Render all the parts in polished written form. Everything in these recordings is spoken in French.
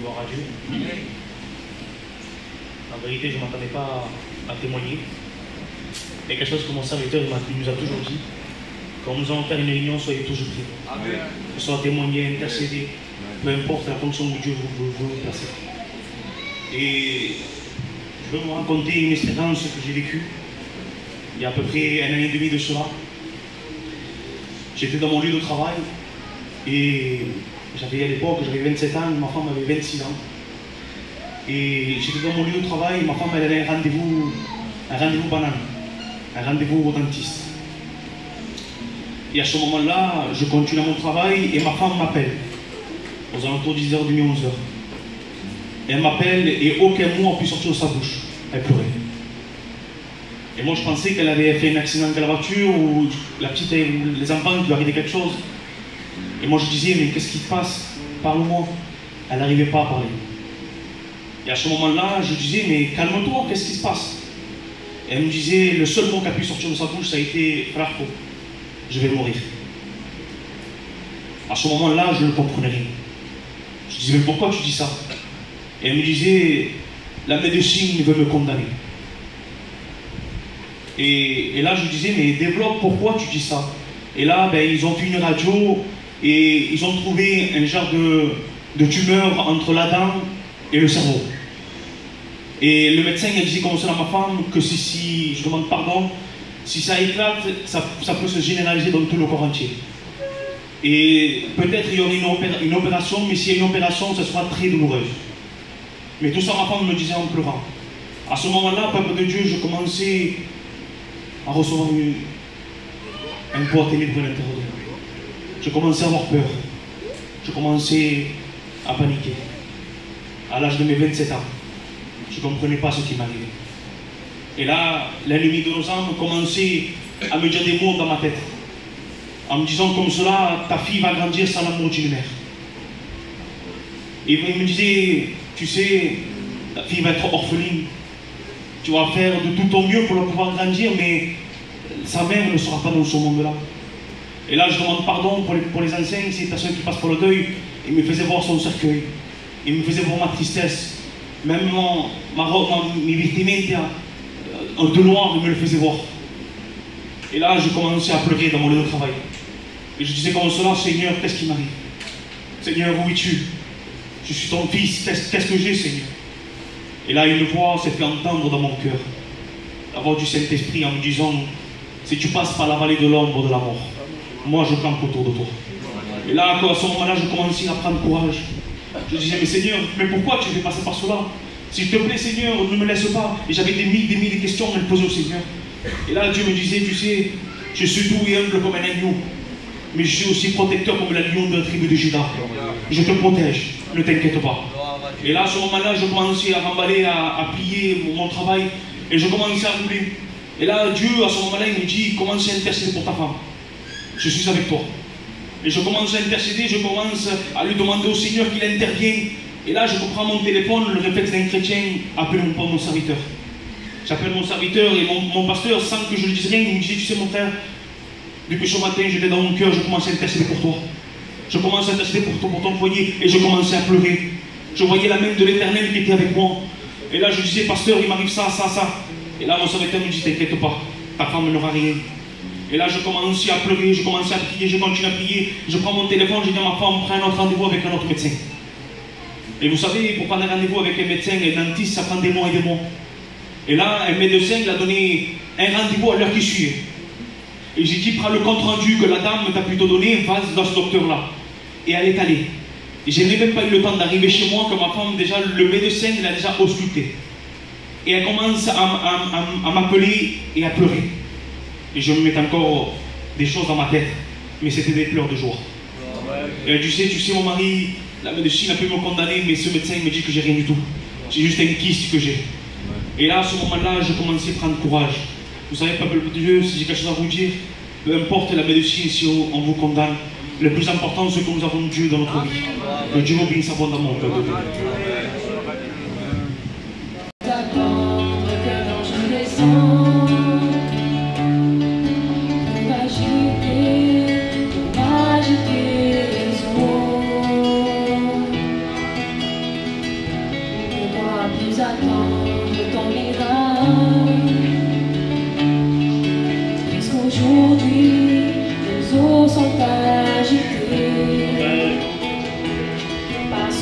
gloire à Dieu. En vérité, je ne m'attendais pas à témoigner. Et quelque chose que mon serviteur il nous a toujours dit. Quand nous allons faire une réunion, soyez toujours prêts. Que ce soit témoigner, intercéder, peu importe la fonction où Dieu veut vous placer. Et je veux vous raconter une expérience que j'ai vécue il y a à peu près 1 an et demi de cela. J'étais dans mon lieu de travail et j'avais à l'époque, j'avais 27 ans, ma femme avait 26 ans. Et j'étais dans mon lieu de travail, ma femme elle avait un rendez-vous banal, un rendez-vous au dentiste. Et à ce moment-là, je continue mon travail et ma femme m'appelle, aux alentours de 10h30, 11h. Elle m'appelle et aucun mot n'a pu sortir de sa bouche. Elle pleurait. Et moi je pensais qu'elle avait fait un accident de la voiture ou les enfants lui arrivait quelque chose. Et moi je disais, mais qu'est-ce qui te passe? Parle-moi. Elle n'arrivait pas à parler. Et à ce moment-là, je disais, mais calme-toi, qu'est-ce qui se passe? Et elle me disait, le seul mot qui a pu sortir de sa bouche, ça a été frère, je vais mourir. À ce moment-là, je ne comprenais rien. Je disais, mais pourquoi tu dis ça? Et elle me disait, la médecine veut me condamner. Et là, je disais, mais développe, pourquoi tu dis ça? Et là, ben, ils ont fait une radio et ils ont trouvé un genre de tumeur entre la dent et le cerveau. Et le médecin a dit comme ça à ma femme que si je demande pardon, si ça éclate, ça peut se généraliser dans tout le corps entier. Et peut-être il y aurait une opération, mais s'il y a une opération, ce sera très douloureuse. Mais tout ça, ma femme me disait en pleurant. À ce moment-là, peuple de Dieu, je commençais à recevoir un poids ténébreux à l'intérieur de moi. Je commençais à avoir peur. Je commençais à paniquer. À l'âge de mes 27 ans, je ne comprenais pas ce qui m'arrivait. Et là, l'ennemi de nos âmes commençait à me dire des mots dans ma tête. En me disant comme cela, ta fille va grandir sans l'amour d'une mère. Et il me disait, tu sais, ta fille va être orpheline. Tu vas faire de tout ton mieux pour la pouvoir grandir, mais sa mère ne sera pas dans ce monde-là. Et là, je demande pardon pour les anciens, ces personnes qui passent pour le deuil. Il me faisait voir son cercueil. Il me faisait voir ma tristesse. Même mes vestimenta de noir, il me le faisait voir. Et là, je commençais à pleurer dans mon lieu de travail. Et je disais comme cela, Seigneur, qu'est-ce qui m'arrive? Seigneur, où es-tu? Je suis ton fils, qu'est-ce que j'ai, Seigneur? Et là, une voix s'est fait entendre dans mon cœur. La voix du Saint-Esprit en me disant, si tu passes par la vallée de l'ombre de la mort, moi je campe autour de toi. Et là, à ce moment-là, je commençais à prendre courage. Je disais, mais Seigneur, mais pourquoi tu fais passer par cela? S'il te plaît, Seigneur, ne me laisse pas. Et j'avais des milliers de questions à me poser au Seigneur. Et là, Dieu me disait, tu sais, je suis doux et humble comme un agneau, mais je suis aussi protecteur comme l'agneau de la tribu de Juda. Je te protège, ne t'inquiète pas. Et là, à ce moment-là, je commençais à remballer, à plier mon travail, et je commençais à rouler. Et là, Dieu, à ce moment-là, il me dit, commence à intercéder pour ta femme. Je suis avec toi. Et je commence à intercéder, je commence à lui demander au Seigneur qu'il intervienne. Et là, je prends mon téléphone, le réflexe d'un chrétien, appelle mon serviteur. J'appelle mon serviteur et mon pasteur, sans que je lui dise rien, il me dit, tu sais mon frère, depuis ce matin, j'étais dans mon cœur, je commence à intercéder pour toi. Je commence à intercéder pour ton foyer, et je commençais à pleurer. Je voyais la main de l'Éternel qui était avec moi. Et là, je disais, pasteur, il m'arrive ça, ça, ça. Et là, mon serviteur me dit, t'inquiète pas, ta femme n'aura rien. Et là, je commençais à pleurer, je commençais à prier, je continue à prier. Je prends mon téléphone, je dis à ma femme, prends un autre rendez-vous avec un autre médecin. Et vous savez, pour prendre un rendez-vous avec un médecin, un dentiste, ça prend des mois et des mois. Et là, un médecin, il a donné un rendez-vous à l'heure qui suit. Et j'ai dit, prends le compte-rendu que la dame t'a plutôt donné, va dans ce docteur-là. Et elle est allée. Et je n'ai même pas eu le temps d'arriver chez moi que ma femme, déjà, le médecin, il a déjà ausculté. Et elle commence à m'appeler et à pleurer. Et je me mets encore des choses dans ma tête. Mais c'était des pleurs de joie. Et elle dit, tu sais, mon mari, la médecine a pu me condamner, mais ce médecin me dit que j'ai rien du tout. C'est juste un kyste que j'ai. Et là, à ce moment-là, je commençais à prendre courage. Vous savez, peuple de Dieu, si j'ai quelque chose à vous dire, peu importe la médecine, si on vous condamne, le plus important, c'est que nous avons Dieu dans notre vie. Que Dieu vous bénisse abondamment, peuple de Dieu.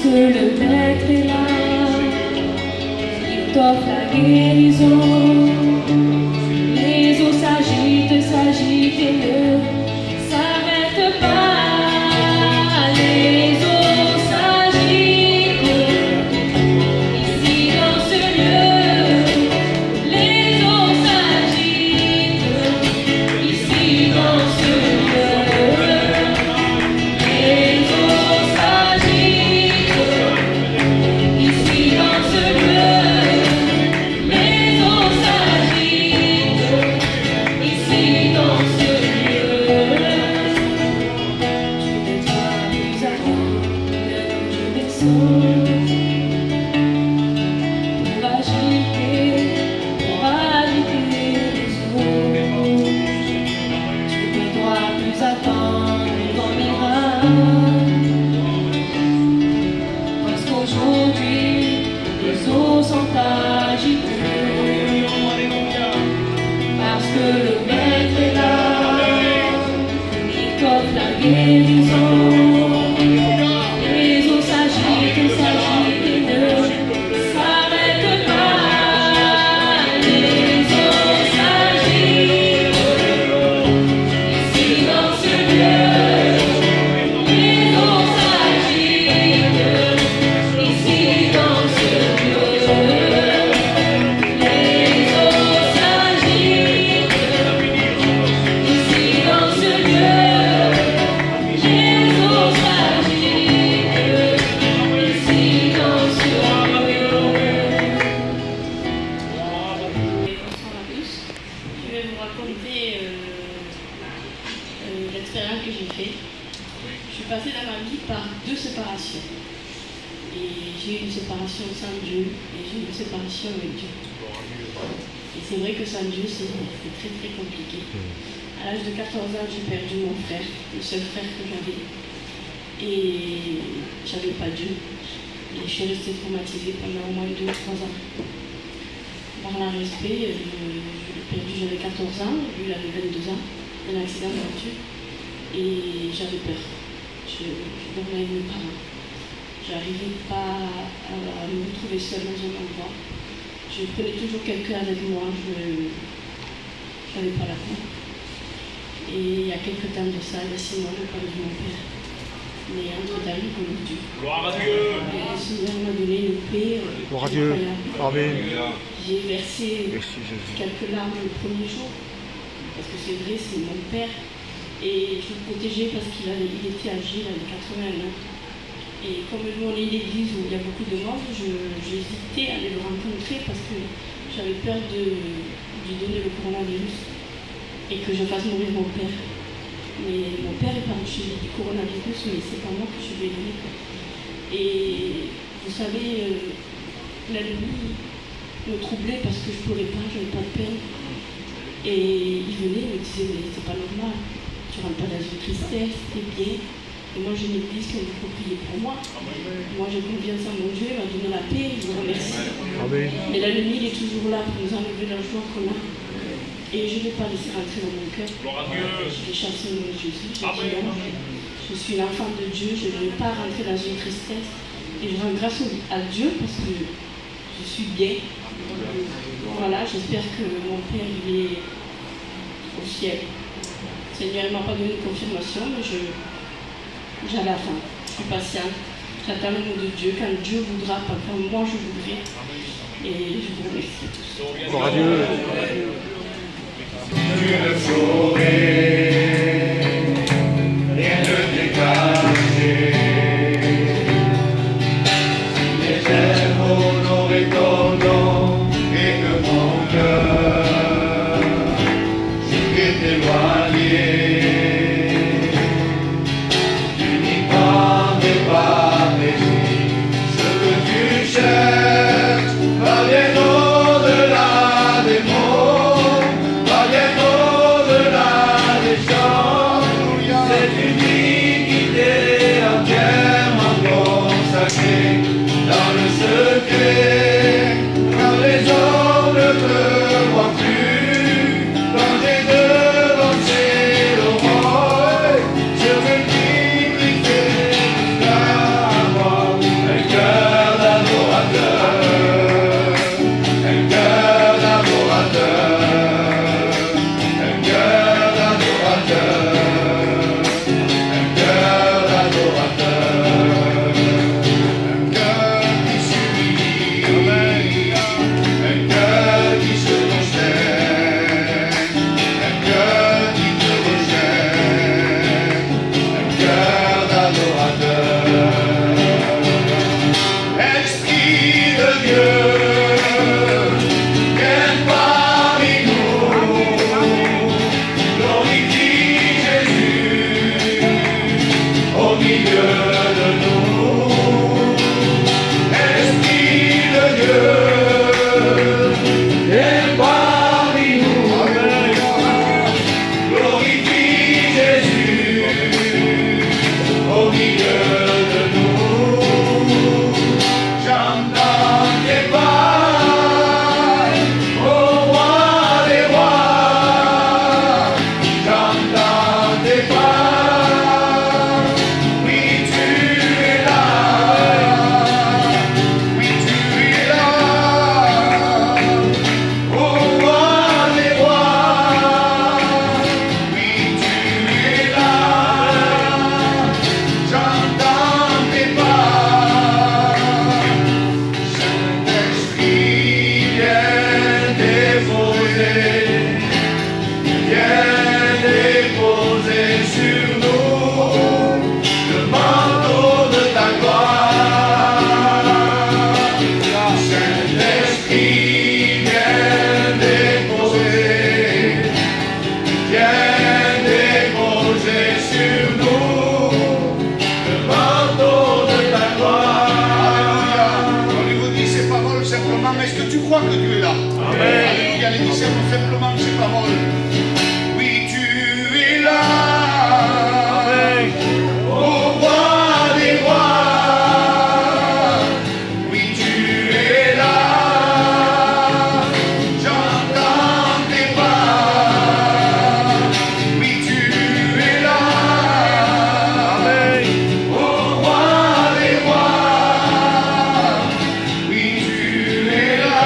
que le Maître est là, il t'offre la guérison. Les eaux s'agitent, s'agitent et ne s'arrêtent pas. Les eaux s'agitent ici dans ce lieu. Les eaux s'agitent ici dans ce lieu. Les eaux s'agitent ici dans ce lieu. Les eaux s'agitent ici dans ce lieu. Tu ne dois plus attendre que je descende pour agiter les eaux. Tu ne dois plus attendre ton miracle, parce qu'aujourd'hui les eaux sont agitées, parce que le Maître est là, il t'offre la guérison. Les eaux s'agitent, s'agitent et ne s'arrêtent pas. Les eaux s'agitent ici dans ce lieu. Les eaux s'agitent ici dans ce lieu. Les eaux s'agitent ici dans ce lieu. Les eaux s'agitent ici dans ce lieu. Bonsoir à tous. Je vais vous raconter l'expérience que j'ai faite. Je suis passée dans ma vie par 2 séparations. Et j'ai eu une séparation sans Dieu et j'ai eu une séparation avec Dieu. Et c'est vrai que sans Dieu, c'est très très compliqué. À l'âge de 14 ans, j'ai perdu mon frère, le seul frère que j'avais. Et j'avais pas Dieu. Et je suis restée traumatisée pendant au moins 2 ou 3 ans. Par un respect, je l'ai perdu, j'avais 14 ans, lui il avait 22 ans, un accident de voiture. Et j'avais peur. Je dormais avec mes parents. J'arrivais pas à me retrouver seule dans un endroit. Je prenais toujours quelqu'un avec moi, je n'avais pas la foi. Et il y a quelques temps de ça, il y a 6 mois, j'ai perdu mon père. Mais entre-temps, il connaît Dieu. Gloire à Dieu. Et le Seigneur m'a donné une paix Gloire à Dieu. incroyable. Amen. J'ai versé Merci Jésus. quelques larmes le premier jour, parce que c'est vrai, c'est mon père. Et je le protégeais parce qu'il était âgé, il avait 81 ans. Et comme nous on est une église où il y a beaucoup de monde, j'hésitais à aller le rencontrer parce que j'avais peur de lui donner le coronavirus et que je fasse mourir mon père. Mais mon père est parti du coronavirus, mais c'est pas moi que je lui ai donné. Et vous savez, l'ennemi me troublait parce que je ne pleurais pas, je n'avais pas de peine. Et il venait, il me disait, mais c'est pas normal, tu ne rentres pas dans une tristesse, t'es bien. Et moi j'ai une église qui faut prier pour moi. Moi j'ai confiance en mon Dieu, il m'a donné la paix, je vous remercie. Amen. Mais l'ennemi il est toujours là pour nous enlever la joie qu'on a. Et je ne vais pas laisser rentrer dans mon cœur. Je vais chasser au nom de Jésus. Je dis non, je suis l'enfant de Dieu, je ne vais pas rentrer dans une tristesse. Et je rends grâce à Dieu parce que je suis bien. Voilà, j'espère que mon père il est au ciel. Le Seigneur ne m'a pas donné de confirmation, mais j'ai la faim. Je suis patiente. J'attends le mot de Dieu. Quand Dieu voudra, pas quand moi je voudrais. Et je vous remercie tous. Gloire à Dieu. Tu ne saurais rien ne dégager. Si les ailes honoraient ton nom et que mon cœur s'était éloigné, tu n'y parlais pas, mais ce que tu cherches va bien au-delà des mots. Va bien au-delà des crois que Dieu est là. Alléluia, les disciples simplement ces paroles. Oui, tu es là. Au roi des rois. Oui, tu es là. J'entends tes pas. Oui, tu es là. Au roi des rois. Oui, tu es là.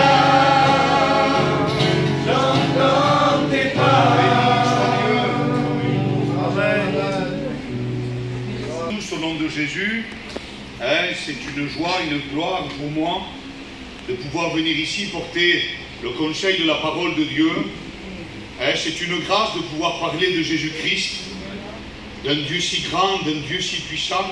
J'entends tes pas. Tous au nom de Jésus, c'est une joie, une gloire pour moi de pouvoir venir ici porter le conseil de la parole de Dieu. C'est une grâce de pouvoir parler de Jésus-Christ, d'un Dieu si grand, d'un Dieu si puissant.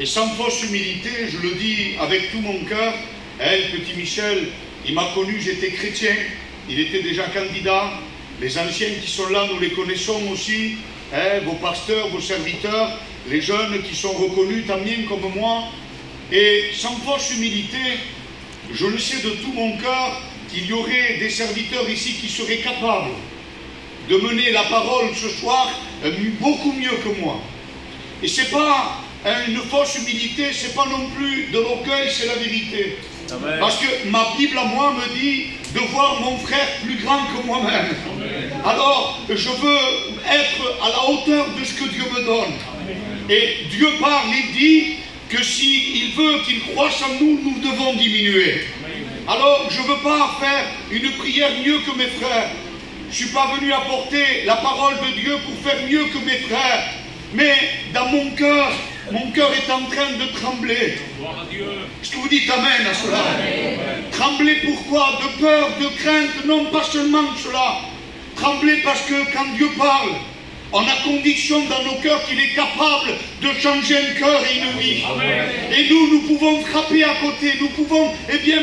Et sans fausse humilité, je le dis avec tout mon cœur, petit Michel, il m'a connu, j'étais chrétien, il était déjà candidat. Les anciens qui sont là, nous les connaissons aussi, vos pasteurs, vos serviteurs, les jeunes qui sont reconnus, tant bien comme moi. Et sans fausse humilité, je le sais de tout mon cœur qu'il y aurait des serviteurs ici qui seraient capables de mener la parole ce soir beaucoup mieux que moi. Et c'est pas une fausse humilité, c'est pas non plus de l'orgueil, c'est la vérité. Amen. Parce que ma Bible à moi me dit de voir mon frère plus grand que moi-même. Alors, je veux être à la hauteur de ce que Dieu me donne. Et Dieu parle, il dit que s'il veut qu'il croisse en nous, nous devons diminuer. Alors, je ne veux pas faire une prière mieux que mes frères. Je ne suis pas venu apporter la parole de Dieu pour faire mieux que mes frères. Mais dans mon cœur est en train de trembler. Est-ce que vous dites amen à cela? Trembler pourquoi? De peur, de crainte, non pas seulement cela. Trembler parce que quand Dieu parle, on a conviction dans nos cœurs qu'il est capable de changer un cœur et une vie. Amen. Et nous pouvons frapper à côté, nous pouvons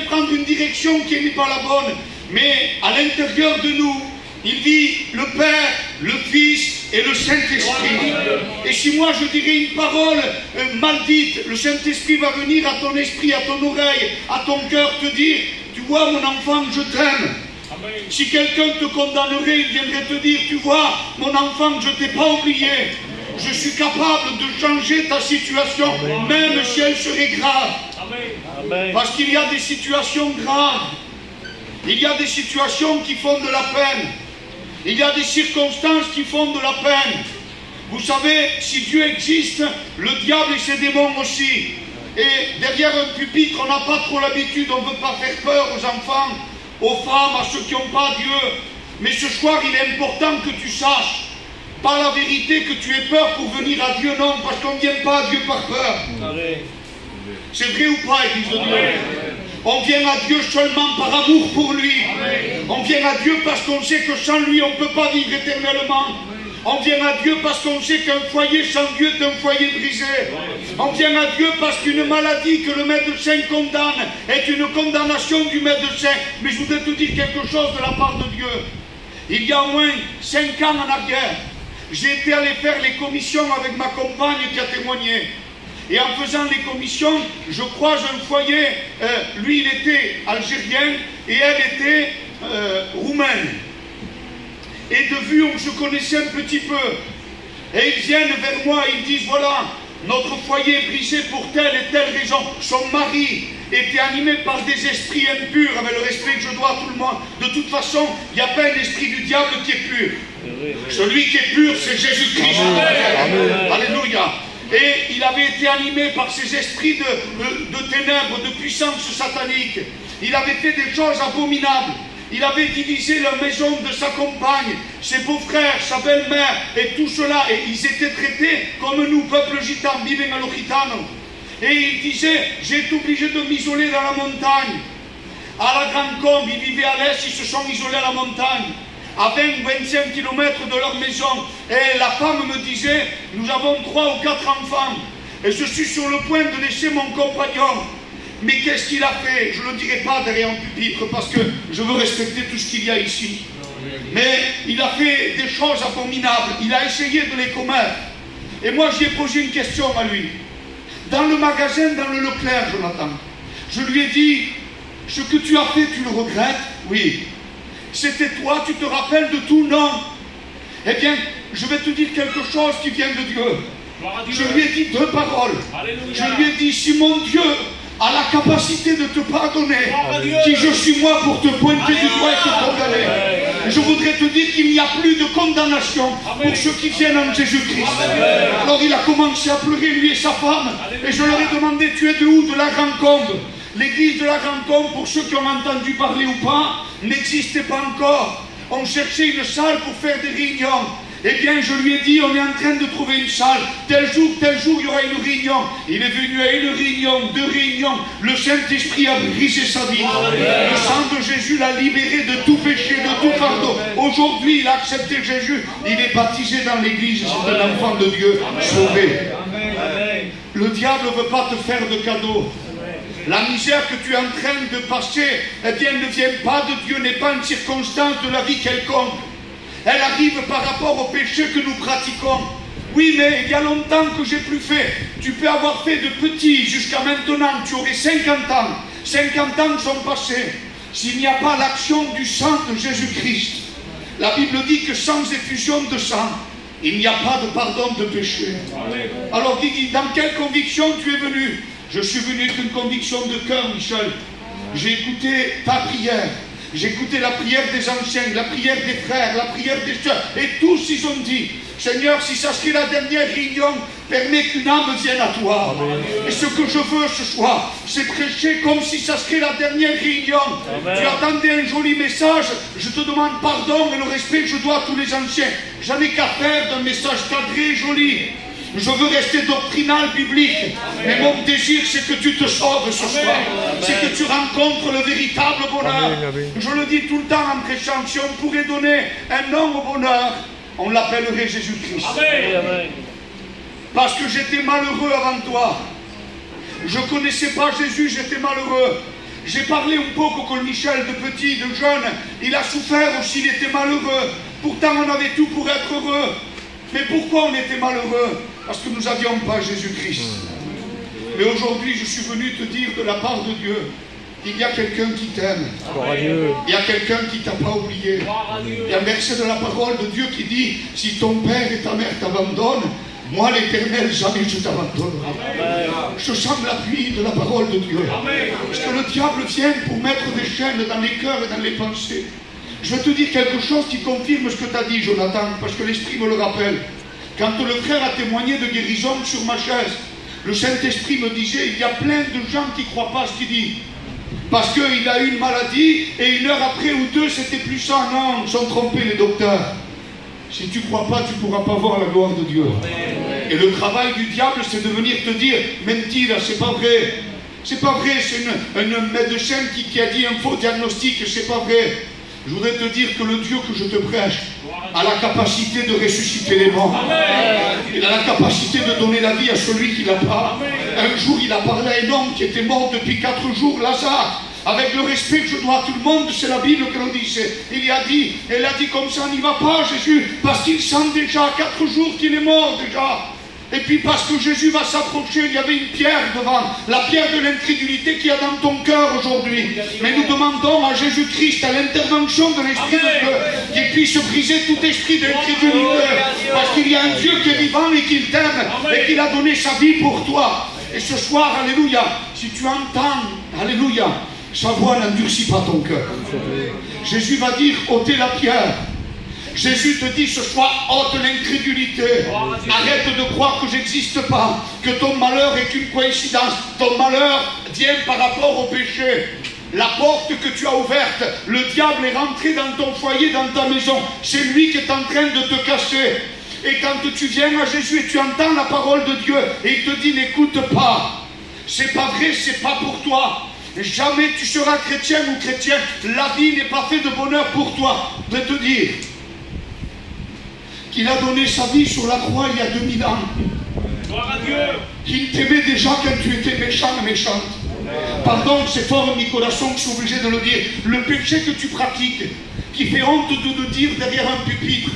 prendre une direction qui n'est pas la bonne. Mais à l'intérieur de nous, il vit le Père, le Fils et le Saint-Esprit. Et si moi je dirais une parole mal dite, le Saint-Esprit va venir à ton esprit, à ton oreille, à ton cœur te dire, tu vois mon enfant, je t'aime. Si quelqu'un te condamnerait, il viendrait te dire, tu vois, mon enfant, je ne t'ai pas oublié. Je suis capable de changer ta situation, même si elle serait grave. Parce qu'il y a des situations graves. Il y a des situations qui font de la peine. Il y a des circonstances qui font de la peine. Vous savez, si Dieu existe, le diable et ses démons aussi. Et derrière un pupitre, on n'a pas trop l'habitude, on ne veut pas faire peur aux enfants, aux femmes, à ceux qui n'ont pas Dieu. Mais ce soir, il est important que tu saches, par la vérité, que tu aies peur pour venir à Dieu. Non, parce qu'on ne vient pas à Dieu par peur. C'est vrai ou pas, Église de Dieu? On vient à Dieu seulement par amour pour lui. On vient à Dieu parce qu'on sait que sans lui, on ne peut pas vivre éternellement. On vient à Dieu parce qu'on sait qu'un foyer sans Dieu est un foyer brisé. On vient à Dieu parce qu'une maladie que le médecin condamne est une condamnation du médecin. Mais je voudrais te dire quelque chose de la part de Dieu. Il y a au moins 5 ans en arrière, j'ai été allé faire les commissions avec ma compagne qui a témoigné. Et en faisant les commissions, je croise un foyer, lui il était algérien et elle était roumaine. Et de vue, on se connaissait un petit peu. Et ils viennent vers moi, ils disent, voilà, notre foyer est brisé pour telle et telle raison. Son mari était animé par des esprits impurs, avec le respect que je dois à tout le monde. De toute façon, il n'y a pas un esprit du diable qui est pur. Celui qui est pur, c'est Jésus-Christ. Alléluia. Et il avait été animé par ces esprits de ténèbres, de puissance satanique. Il avait fait des choses abominables. Il avait divisé la maison de sa compagne, ses beaux-frères, sa belle-mère, et tout cela. Et ils étaient traités comme nous, peuple gitan, viven allo gitano. Et il disait, j'ai été obligé de m'isoler dans la montagne. À la Grande Combe, ils vivaient à l'est, ils se sont isolés à la montagne. À 20-25 km de leur maison. Et la femme me disait, nous avons 3 ou 4 enfants. Et je suis sur le point de laisser mon compagnon. Mais qu'est-ce qu'il a fait? Je ne le dirai pas derrière un pupitre parce que je veux respecter tout ce qu'il y a ici. Mais il a fait des choses abominables. Il a essayé de les commettre. Et moi, j'ai posé une question à lui. Dans le magasin, dans le Leclerc, Jonathan, je lui ai dit, Ce que tu as fait, tu le regrettes? Oui. C'était toi, tu te rappelles de tout? Non. Eh bien, je vais te dire quelque chose qui vient de Dieu. Je lui ai dit 2 paroles. Alléluia. Je lui ai dit, si mon Dieu a la capacité de te pardonner, qui je suis moi pour te pointer du doigt et te condamner? Je voudrais te dire qu'il n'y a plus de condamnation pour ceux qui viennent en Jésus-Christ. Alors il a commencé à pleurer, lui et sa femme, et je leur ai demandé, tu es de où? De la Grande-Combe. L'église de la Grande-Combe, pour ceux qui ont entendu parler ou pas, n'existait pas encore. On cherchait une salle pour faire des réunions. Eh bien, je lui ai dit, on est en train de trouver une salle. Tel jour, il y aura une réunion. Il est venu à une réunion, 2 réunions. Le Saint-Esprit a brisé sa vie. Le sang de Jésus l'a libéré de tout péché, de tout fardeau. Aujourd'hui, il a accepté Jésus. Il est baptisé dans l'église. C'est un enfant de Dieu sauvé. Le diable ne veut pas te faire de cadeaux. La misère que tu es en train de passer, eh bien, ne vient pas de Dieu, n'est pas une circonstance de la vie quelconque. Elle arrive par rapport au péché que nous pratiquons. Oui, mais il y a longtemps que j'ai plus fait. Tu peux avoir fait de petit jusqu'à maintenant, tu aurais 50 ans. 50 ans sont passés. S'il n'y a pas l'action du sang de Jésus-Christ, la Bible dit que sans effusion de sang, il n'y a pas de pardon de péché. Alors, dans quelle conviction tu es venu? Je suis venu avec une conviction de cœur, Michel. J'ai écouté ta prière. J'ai écouté la prière des anciens, la prière des frères, la prière des sœurs. Et tous ils ont dit, Seigneur, si ça serait la dernière réunion, permets qu'une âme vienne à toi. Amen. Et ce que je veux ce soir, c'est prêcher comme si ça serait la dernière réunion. Amen. Tu attendais un joli message, je te demande pardon et le respect que je dois à tous les anciens. J'en ai qu'à faire d'un message cadré, joli. Je veux rester doctrinal, biblique. Amen. Mais mon désir, c'est que tu te sauves ce soir. C'est que tu rencontres le véritable bonheur. Amen. Je le dis tout le temps en prêchant. Si on pourrait donner un nom au bonheur, on l'appellerait Jésus-Christ. Parce que j'étais malheureux avant toi. Je ne connaissais pas Jésus, j'étais malheureux. J'ai parlé un peu au Col Michel de petit, de jeune. Il a souffert aussi, il était malheureux. Pourtant, on avait tout pour être heureux. Mais pourquoi on était malheureux? Parce que nous n'avions pas Jésus-Christ. Mais aujourd'hui, je suis venu te dire de la part de Dieu, il y a quelqu'un qui t'aime. Il y a quelqu'un qui ne t'a pas oublié. Il y a un verset de la parole de Dieu qui dit, si ton père et ta mère t'abandonnent, moi l'Éternel, jamais je t'abandonnerai. Je sens l'appui de la parole de Dieu. Parce que le diable vient pour mettre des chaînes dans les cœurs et dans les pensées. Je vais te dire quelque chose qui confirme ce que tu as dit, Jonathan, parce que l'Esprit me le rappelle. Quand le frère a témoigné de guérison sur ma chaise, le Saint-Esprit me disait, il y a plein de gens qui ne croient pas ce qu'il dit. Parce qu'il a eu une maladie, et 1 heure après ou 2, c'était plus ça. Non, ils sont trompés les docteurs. Si tu ne crois pas, tu ne pourras pas voir la gloire de Dieu. Et le travail du diable, c'est de venir te dire, mentira, c'est pas vrai. C'est pas vrai, c'est un médecin qui a dit un faux diagnostic, c'est pas vrai. Je voudrais te dire que le Dieu que je te prêche a la capacité de ressusciter les morts. Il a la capacité de donner la vie à celui qui l'a pas. Un jour, il a parlé à un homme qui était mort depuis 4 jours, Lazare. Avec le respect que je dois à tout le monde, c'est la Bible que l'on dit. Il a dit comme ça, n'y va pas Jésus, parce qu'il sent déjà 4 jours qu'il est mort déjà. Et puis parce que Jésus va s'approcher, il y avait une pierre devant, la pierre de l'incrédulité qu'il y a dans ton cœur aujourd'hui. Mais nous demandons à Jésus-Christ, à l'intervention de l'Esprit de Dieu, qu'il puisse briser tout esprit d'incrédulité. Parce qu'il y a un Dieu qui est vivant et qu'il t'aime et qu'il a donné sa vie pour toi. Et ce soir, alléluia, si tu entends, alléluia, sa voix n'endurcit pas ton cœur. Jésus va dire, ôtez la pierre. Jésus te dit ce soir, ôte l'incrédulité. Arrête de croire que j'existe pas, que ton malheur est une coïncidence. Ton malheur vient par rapport au péché. La porte que tu as ouverte, le diable est rentré dans ton foyer, dans ta maison. C'est lui qui est en train de te casser. Et quand tu viens à Jésus et tu entends la parole de Dieu, et il te dit, n'écoute pas. C'est pas vrai, c'est pas pour toi. Jamais tu seras chrétien ou chrétien. La vie n'est pas faite de bonheur pour toi. Je vais te dire qu'il a donné sa vie sur la croix il y a 2000 ans. Gloire à Dieu. Qu'il t'aimait déjà quand tu étais méchant et méchante. Pardon, c'est fort, Nicolas, je suis obligé de le dire. Le péché que tu pratiques, qui fait honte de dire derrière un pupitre,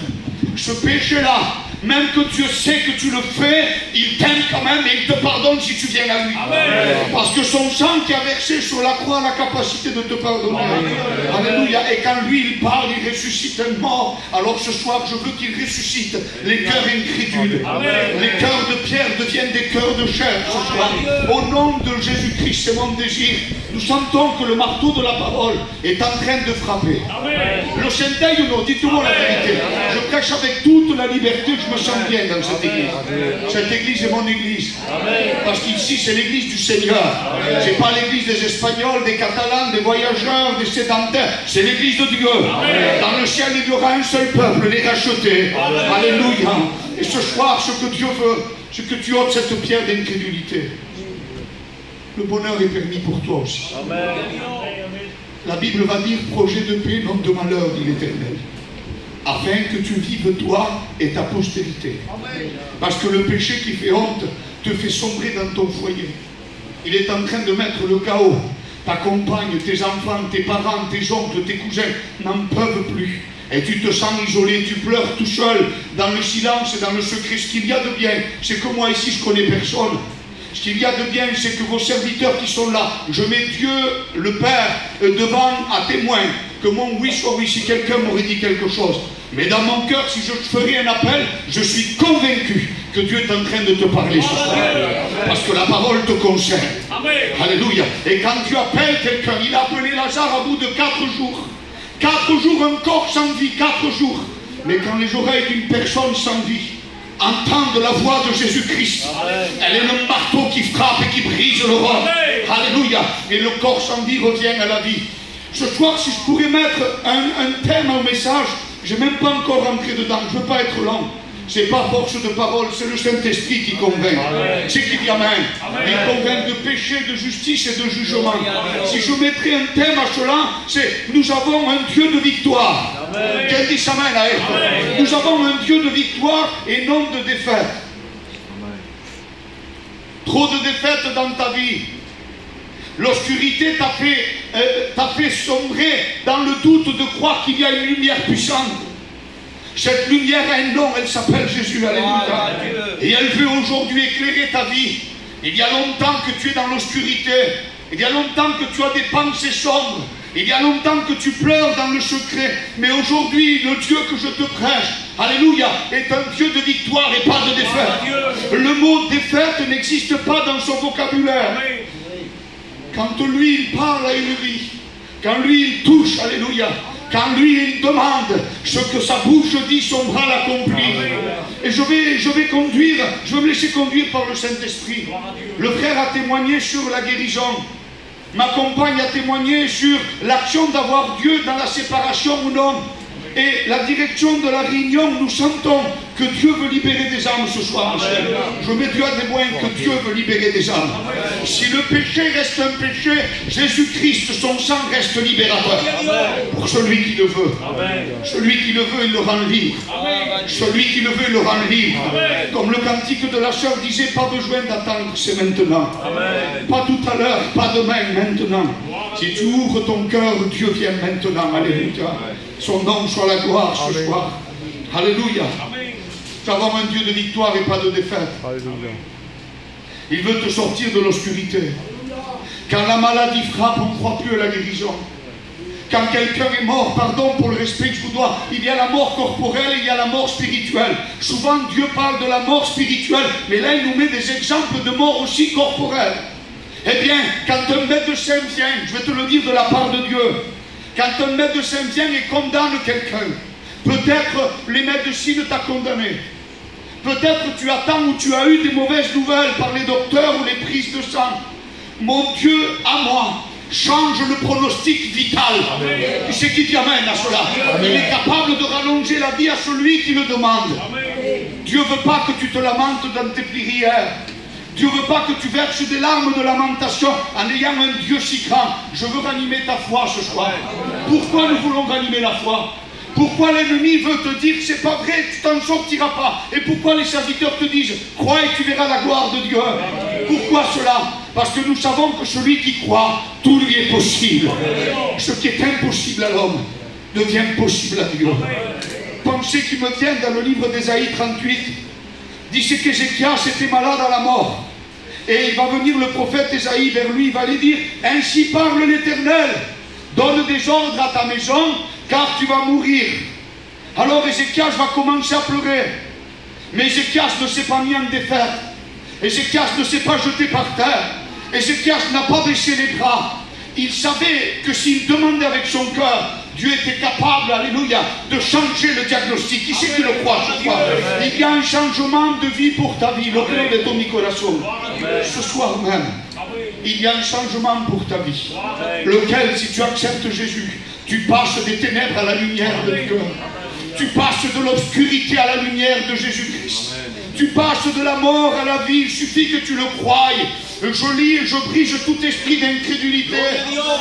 ce péché-là, même que Dieu sait que tu le fais, il t'aime quand même et il te pardonne si tu viens à lui. Amen. Parce que son sang qui a versé sur la croix a la capacité de te pardonner. Amen. Alléluia. Et quand lui il parle, il ressuscite un mort. Alors ce soir, je veux qu'il ressuscite les cœurs incrédules. Amen. Les cœurs de pierre deviennent des cœurs de chair ce soir. Au nom de Jésus-Christ, c'est mon désir. Nous sentons que le marteau de la parole est en train de frapper. Amen. Le Saint-Aïe, non, dites-moi la vérité. Je prêche avec toute la liberté, je me sens bien dans cette église. Cette église est mon église. Parce qu'ici, c'est l'église du Seigneur. C'est pas l'église des Espagnols, des Catalans, des voyageurs, des sédentaires. C'est l'église de Dieu. Dans le ciel, il y aura un seul peuple, les rachetés. Alléluia. Et ce soir, ce que Dieu veut, c'est que tu ôtes cette pierre d'incrédulité. Le bonheur est permis pour toi aussi. La Bible va dire projet de paix, non de malheur, dit l'Éternel. Afin que tu vives toi et ta postérité. Parce que le péché qui fait honte te fait sombrer dans ton foyer. Il est en train de mettre le chaos. Ta compagne, tes enfants, tes parents, tes oncles, tes cousins n'en peuvent plus. Et tu te sens isolé, tu pleures tout seul, dans le silence et dans le secret. Ce qu'il y a de bien, c'est que moi ici je connais personne. Ce qu'il y a de bien, c'est que vos serviteurs qui sont là, je mets Dieu, le Père, devant à témoin, que mon oui soit oui si quelqu'un m'aurait dit quelque chose. Mais dans mon cœur, si je ferais un appel, je suis convaincu que Dieu est en train de te parler ce soir. Parce que la parole te concerne. Alléluia. Et quand Dieu appelle quelqu'un, il a appelé Lazare à bout de 4 jours. 4 jours, un corps sans vie, 4 jours. Mais quand les oreilles d'une personne sans vie entendent la voix de Jésus-Christ, elle est le marteau qui frappe et qui brise le roc. Alléluia. Et le corps sans vie revient à la vie. Ce soir, si je pourrais mettre un thème au message, je n'ai même pas encore rentré dedans, je ne veux pas être long. Ce n'est pas force de parole, c'est le Saint-Esprit qui convainc. C'est qui dit Amen. Il convainc de péché, de justice et de jugement. Si je mettrais un thème à cela, c'est nous avons un Dieu de victoire. Quel dit Amen à elle. Nous avons un Dieu de victoire et non de défaite. Trop de défaites dans ta vie. L'obscurité t'a fait sombrer dans le doute de croire qu'il y a une lumière puissante. Cette lumière a un nom, elle s'appelle Jésus, alléluia. Et elle veut aujourd'hui éclairer ta vie. Il y a longtemps que tu es dans l'obscurité. Il y a longtemps que tu as des pensées sombres. Il y a longtemps que tu pleures dans le secret. Mais aujourd'hui, le Dieu que je te prêche, alléluia, est un Dieu de victoire et pas de défaite. Le mot défaite n'existe pas dans son vocabulaire. Quand lui, il parle à une vie, quand lui, il touche, alléluia, quand lui, il demande ce que sa bouche dit, son bras l'accomplit. Et je vais me laisser conduire par le Saint-Esprit. Le frère a témoigné sur la guérison. Ma compagne a témoigné sur l'action d'avoir Dieu dans la séparation ou non. Et la direction de la réunion, nous sentons que Dieu veut libérer des âmes ce soir, Michel. Je mets Dieu à témoin que Dieu veut libérer des âmes. Si le péché reste un péché, Jésus-Christ, son sang reste libérateur. Pour celui qui le veut. Celui qui le veut, il le rend libre. Celui qui le veut, il le rend libre. Comme le cantique de la sœur disait, pas besoin d'attendre, c'est maintenant. Pas tout à l'heure, pas demain, maintenant. Si tu ouvres ton cœur, Dieu vient maintenant. Alléluia. Son nom soit la gloire ce soir. Alléluia. Nous avons un Dieu de victoire et pas de défaite. Alléluia. Il veut te sortir de l'obscurité. Quand la maladie frappe, on ne croit plus à la guérison. Quand quelqu'un est mort, pardon pour le respect que je vous dois, il y a la mort corporelle et il y a la mort spirituelle. Souvent Dieu parle de la mort spirituelle, mais là il nous met des exemples de mort aussi corporelle. Eh bien, quand un médecin vient, je vais te le dire de la part de Dieu, quand un médecin vient et condamne quelqu'un, peut-être les médecins t'ont condamné. Peut-être tu attends ou tu as eu des mauvaises nouvelles par les docteurs ou les prises de sang. Mon Dieu, à moi, change le pronostic vital. C'est qui dit Amen à cela. Il est capable de rallonger la vie à celui qui le demande. Dieu ne veut pas que tu te lamentes dans tes prières. Dieu ne veut pas que tu verses des larmes de lamentation en ayant un Dieu si grand. Je veux ranimer ta foi ce soir. Pourquoi nous voulons ranimer la foi? Pourquoi l'ennemi veut te dire c'est pas vrai, tu t'en sortiras pas? Et pourquoi les serviteurs te disent crois et tu verras la gloire de Dieu? Pourquoi cela? Parce que nous savons que celui qui croit, tout lui est possible. Ce qui est impossible à l'homme devient possible à Dieu. pensée qui me vient dans le livre d'Ésaïe 38. Dit c'est qu'Ézéchias était malade à la mort. Et il va venir le prophète Ésaïe vers lui, il va lui dire, ainsi parle l'Éternel, donne des ordres à ta maison, car tu vas mourir. Alors Ézéchias va commencer à pleurer. Mais Ézéchias ne s'est pas mis en défaite. Ézéchias ne s'est pas jeté par terre. Ézéchias n'a pas baissé les bras. Il savait que s'il demandait avec son cœur, Dieu était capable, alléluia, de changer le diagnostic. Qui c'est qui le croit ce soir? Il y a un changement de vie pour ta vie. Lo creo de todo mi corazón. Ce soir même, il y a un changement pour ta vie. Lequel, si tu acceptes Jésus, tu passes des ténèbres à la lumière de Dieu. Tu passes de l'obscurité à la lumière de Jésus-Christ. Tu passes de la mort à la vie. Il suffit que tu le croies. Je lis et je brise tout esprit d'incrédulité.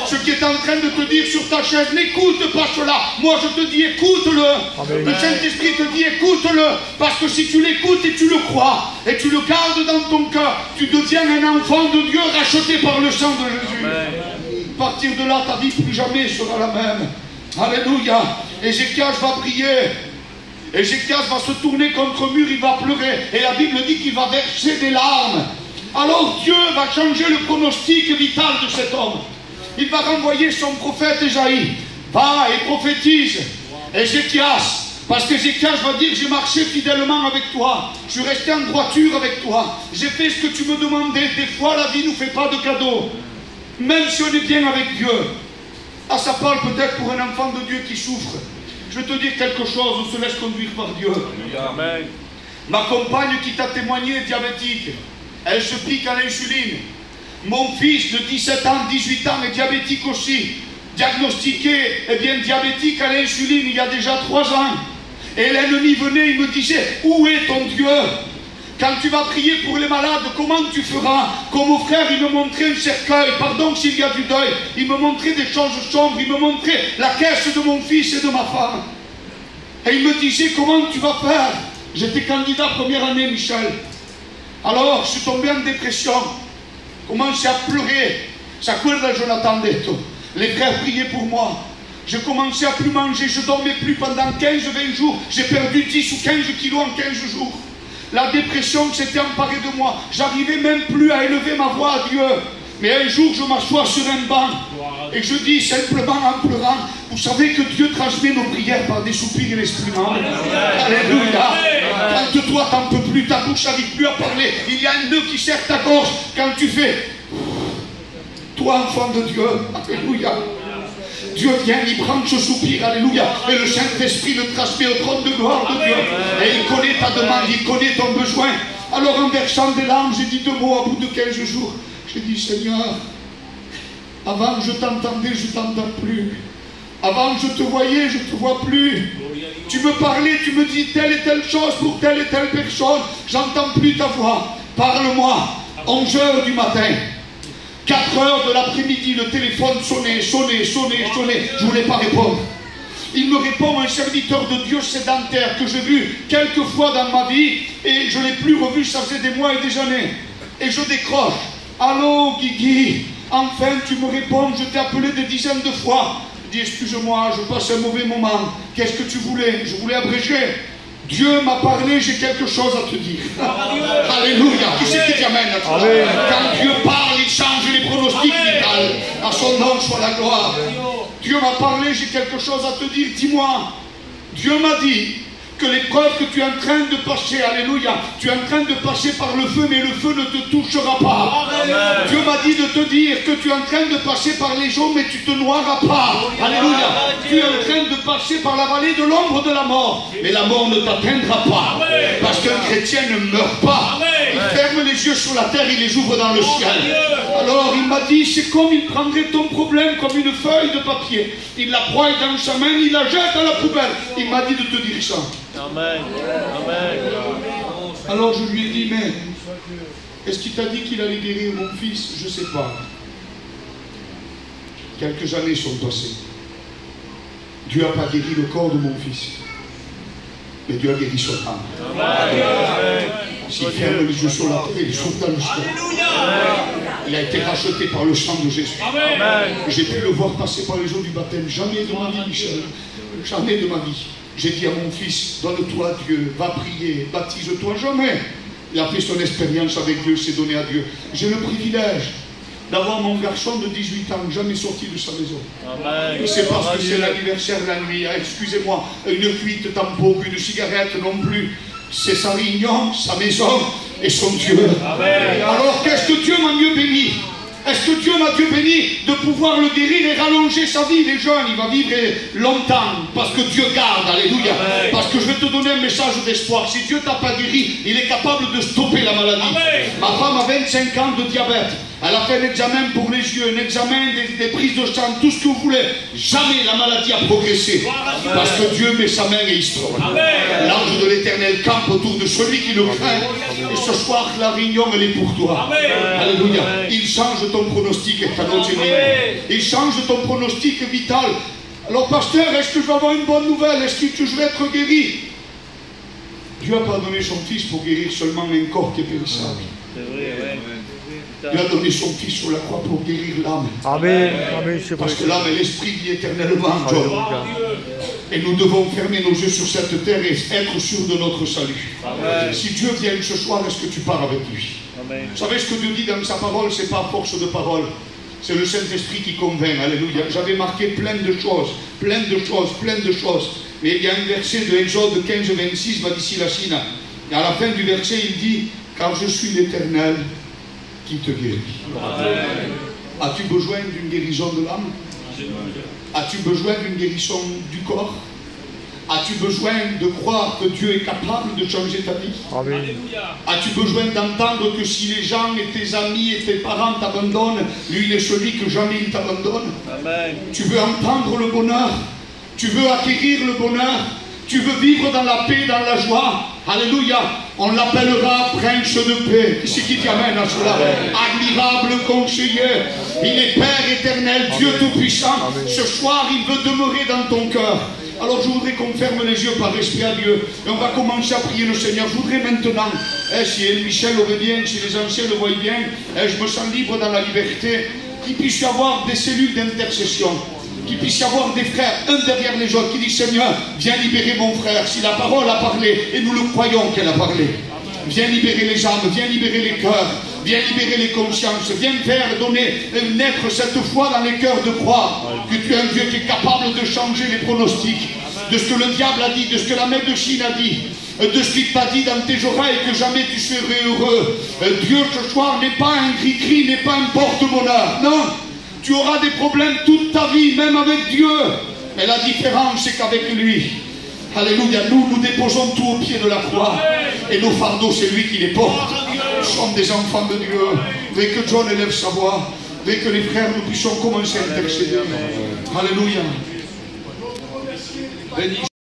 Ce qui est en train de te dire sur ta chaise, n'écoute pas cela. Moi je te dis, écoute-le. Le Saint-Esprit te dit, écoute-le. Parce que si tu l'écoutes et tu le crois, et tu le gardes dans ton cœur, tu deviens un enfant de Dieu racheté par le sang de Jésus. À partir de là, ta vie plus jamais sera la même. Alléluia. Ézéchias va prier. Ézéchias va se tourner contre le mur, il va pleurer. Et la Bible dit qu'il va verser des larmes. Alors Dieu va changer le pronostic vital de cet homme. Il va renvoyer son prophète Ésaïe. Va et prophétise. Ézéchias. Parce qu'Ézéchias va dire, j'ai marché fidèlement avec toi. Je suis resté en droiture avec toi. J'ai fait ce que tu me demandais. Des fois, la vie ne nous fait pas de cadeaux. Même si on est bien avec Dieu. Ah, ça parle peut-être pour un enfant de Dieu qui souffre. Je vais te dire quelque chose, on se laisse conduire par Dieu. Amen. Ma compagne qui t'a témoigné est diabétique. Elle se pique à l'insuline. Mon fils de 17 ans, 18 ans est diabétique aussi. Diagnostiqué, eh bien diabétique à l'insuline il y a déjà 3 ans. Et l'ennemi venait, il me disait, où est ton Dieu? Quand tu vas prier pour les malades, comment tu feras? Comme mon frère, il me montrait un cercueil, pardon s'il y a du deuil, il me montrait des choses sombres, il me montrait la caisse de mon fils et de ma femme. Et il me disait, comment tu vas faire? J'étais candidat première année, Michel. Alors, je suis tombé en dépression, commencé à pleurer. Ça acuerda Jonathan d'esto. Les frères priaient pour moi. J'ai commencé à plus manger, je ne dormais plus pendant 15-20 jours. J'ai perdu 10 ou 15 kilos en 15 jours. La dépression s'était emparée de moi. J'arrivais même plus à élever ma voix à Dieu. Mais un jour, je m'assois sur un banc et je dis simplement en pleurant, vous savez que Dieu transmet nos prières par des soupirs et l'exprimant. Alléluia. Quand toi, t'en peux plus, ta bouche n'arrive plus à parler. Il y a un nœud qui serre ta gorge. Quand tu fais, toi, enfant de Dieu, alléluia. Dieu vient, il prend ce soupir, alléluia, et le Saint-Esprit le transmet au trône de gloire de Dieu, et il connaît ta demande, il connaît ton besoin. Alors en versant des larmes, j'ai dit 2 mots au bout de 15 jours. J'ai dit, Seigneur, avant je t'entendais, je ne t'entends plus. Avant je te voyais, je ne te vois plus. Tu me parlais, tu me dis telle et telle chose pour telle et telle personne. J'entends plus ta voix. Parle-moi. 11 h du matin. 4 h de l'après-midi, le téléphone sonnait. Je ne voulais pas répondre. Il me répond, un serviteur de Dieu sédentaire que j'ai vu quelques fois dans ma vie et je ne l'ai plus revu, ça faisait des mois et des années. Et je décroche. Allô, Guigui, enfin tu me réponds, je t'ai appelé des dizaines de fois. Je dis, excuse-moi, je passe un mauvais moment. Qu'est-ce que tu voulais? Je voulais abréger. Dieu m'a parlé, j'ai quelque chose à te dire. Alléluia. Qui c'est qui t'amène à toi? Quand Dieu parle, il change les pronostics vitaux. À son nom soit la gloire. Dieu m'a parlé, j'ai quelque chose à te dire. Dis-moi. Dieu m'a dit que l'épreuve que tu es en train de passer, alléluia, tu es en train de passer par le feu, mais le feu ne te touchera pas. Amen. Dieu m'a dit de te dire que tu es en train de passer par les eaux, mais tu ne te noieras pas. Alléluia. Tu es en train de passer par la vallée de l'ombre de la mort, mais la mort ne t'atteindra pas. Parce qu'un chrétien ne meurt pas. Il ferme les yeux sur la terre, il les ouvre dans le ciel. Alors il m'a dit, c'est comme il prendrait ton problème comme une feuille de papier. Il la broie dans sa main, il la jette à la poubelle. Il m'a dit de te dire ça. Amen. Amen. Alors je lui ai dit, mais est-ce qu'il t'a dit qu'il allait guérir mon fils? Je ne sais pas. Quelques années sont passées. Dieu n'a pas guéri le corps de mon fils, mais Dieu a guéri son âme. S'il ferme les yeux sur la terre, il sauve dans le ciel. Il a été racheté par le sang de Jésus. J'ai pu le voir passer par les eaux du baptême. Jamais de ma vie, Michel. jamais de ma vie, j'ai dit à mon fils, donne-toi à Dieu, va prier, baptise-toi, jamais. Il a fait son expérience avec Dieu, s'est donné à Dieu. J'ai le privilège d'avoir mon garçon de 18 ans, jamais sorti de sa maison. Et c'est parce que c'est l'anniversaire la nuit. Ah, excusez-moi, une cuite tampon, une cigarette non plus. C'est sa réunion, sa maison et son Dieu. Amen. Alors qu'est-ce que Dieu m'a mieux béni? Est-ce que Dieu m'a Dieu béni de pouvoir le guérir et rallonger sa vie? Les jeunes, il va vivre longtemps parce que Dieu garde, alléluia. Amen. Parce que je vais te donner un message d'espoir. Si Dieu t'a pas guéri, il est capable de stopper la maladie. Amen. Ma femme a 25 ans de diabète. Elle a fait un examen pour les yeux, un examen des prises de sang, tout ce que vous voulez. Jamais la maladie a progressé. Amen. Parce que Dieu met sa main et il sauve. L'ange de l'Éternel campe autour de celui qui le craint. Et ce soir, la réunion, elle est pour toi. Amen. Alléluia. Il change ton pronostic, il change ton pronostic vital. Alors, pasteur, est-ce que je vais avoir une bonne nouvelle? Est-ce que je vais être guéri? Dieu n'a pas donné son fils pour guérir seulement un corps qui est périssable. C'est vrai, ouais. Dieu a donné son fils sur la croix pour guérir l'âme. Amen. Amen. Parce que l'âme et l'esprit vit éternellement. Et nous devons fermer nos yeux sur cette terre et être sûrs de notre salut. Amen. Si Dieu vient ce soir, est-ce que tu pars avec lui? Amen. Vous savez ce que Dieu dit dans sa parole, c'est pas force de parole. C'est le Saint-Esprit qui convainc. Alléluia. J'avais marqué plein de choses, plein de choses, plein de choses. Mais il y a un verset de Exode 15-26, va d'ici la Chine. Et à la fin du verset, il dit, car je suis l'Éternel qui te guérit. As-tu besoin d'une guérison de l'âme? As-tu besoin d'une guérison du corps? As-tu besoin de croire que Dieu est capable de changer ta vie? As-tu besoin d'entendre que si les gens et tes amis et tes parents t'abandonnent, lui il est celui que jamais il t'abandonne? Tu veux entendre le bonheur? Tu veux acquérir le bonheur? Tu veux vivre dans la paix, dans la joie? Alléluia. On l'appellera prince de paix. C'est qui t'amène à cela? Admirable conseiller. Il est Père éternel, Dieu tout-puissant. Ce soir, il veut demeurer dans ton cœur. Alors je voudrais qu'on ferme les yeux par respect à Dieu. Et on va commencer à prier le Seigneur. Je voudrais maintenant, si Michel aurait bien, si les anciens le voient bien, je me sens libre dans la liberté, qu'il puisse y avoir des cellules d'intercession. Qu'il puisse y avoir des frères, un derrière les autres, qui disent Seigneur, viens libérer mon frère. Si la parole a parlé, et nous le croyons qu'elle a parlé, viens libérer les âmes, viens libérer les cœurs, viens libérer les consciences, viens faire donner, naître cette foi dans les cœurs de croire que tu es un Dieu qui est capable de changer les pronostics, de ce que le diable a dit, de ce que la médecine a dit, de ce qu'il t'a dit dans tes oreilles, que jamais tu serais heureux. Dieu ce soir n'est pas un cri-cri, n'est pas un porte-bonheur, non. Tu auras des problèmes toute ta vie, même avec Dieu. Mais la différence, c'est qu'avec lui, alléluia, nous déposons tout au pied de la croix. Et nos fardeaux, c'est lui qui les porte. Nous sommes des enfants de Dieu. Dès que John élève sa voix, dès que les frères, nous puissions commencer à intercéder. Alléluia. Béni